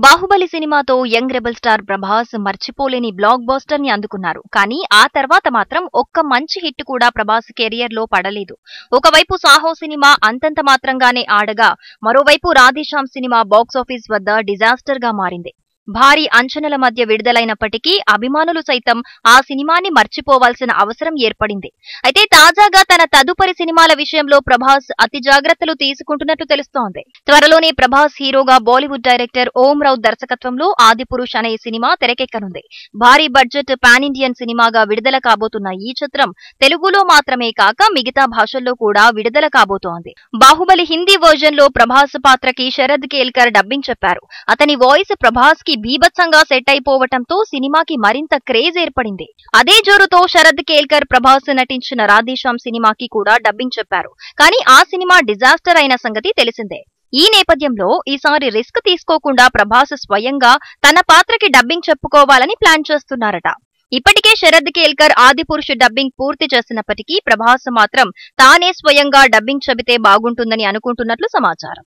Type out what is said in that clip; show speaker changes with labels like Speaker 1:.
Speaker 1: బాహుబలి సినిమాతో young rebel star Prabhas మర్చిపోలేని block buster ని అందుకున్నారు. కానీ ఆ తర్వాత మాత్రం ఒక్క మంచి హిట్ కూడా ప్రభాస్ కెరియర్ లో పడలేదు. ఒకవైపు సాహో సినిమా అంతంత మాత్రంగానే ఆడగా, మరోవైపు రాధేశ్యామ్ సినిమా బాక్సాఫీస్ వద్ద డిజాస్టర్ గా మారింది. భారీ అంచనల మధ్య విడుదలైనప్పటికీ అభిమానులు సైతం ఆ సినిమాని మర్చిపోవాల్సిన అవసరం ఏర్పడింది. అయితే తాజాగా తన తదుపరి సినిమాల విషయంలో ప్రభాస్ అతి జాగ్రత్తలు తీసుకుంటున్నట్లు తెలుస్తోంది. త్వరలోనే ప్రభాస్ హీరోగా బాలీవుడ్ డైరెక్టర్ ఓం రావుత్ దర్శకత్వంలో ఆదిపురుష్ అనే సినిమా తెరకెక్కనుంది. భారీ బడ్జెట్ పాన్ ఇండియన్ సినిమాగా విడుదల కాబోతున్న ఈ చిత్రం తెలుగులో మాత్రమే కాక మిగతా భాషల్లో కూడా విడుదల కాబోతోంది. బాహుబలి హిందీ వర్జన్ లో ప్రభాస్ పాత్రకి శరద్ కేల్కర్ డబ్బింగ్ చెప్పారు. అతని వాయిస్ ప్రభాస్ కి బీభత్సంగా సెట్ అయిపోవటంతో సినిమాకి మరింత క్రేజ్ ఏర్పడింది. అదే జోరుతో శరద్ కేల్కర్ ప్రభాస్ నటించిన రాధేశ్యామ్ సినిమాకి కూడా డబ్బింగ్ చెప్పారు. కానీ ఆ సినిమా డిజాస్టర్ అయిన సంగతి తెలిసిందే. ఈ నేపథ్యంలో ఈసారి రిస్క్ తీసుకోకుండా ప్రభాస్ స్వయంగా తన పాత్రకి డబ్బింగ్ చెప్పుకోవాలని ప్లాన్ చేస్తున్నారట. ఇప్పటికే శరద్ కేల్కర్ ఆదిపురుష్ డబ్బింగ్ పూర్తి చేసినప్పటికీ ప్రభాస్ మాత్రం తానే స్వయంగా డబ్బింగ్ చెబితే బాగుంటుందని అనుకుంటున్నట్లు సమాచారం.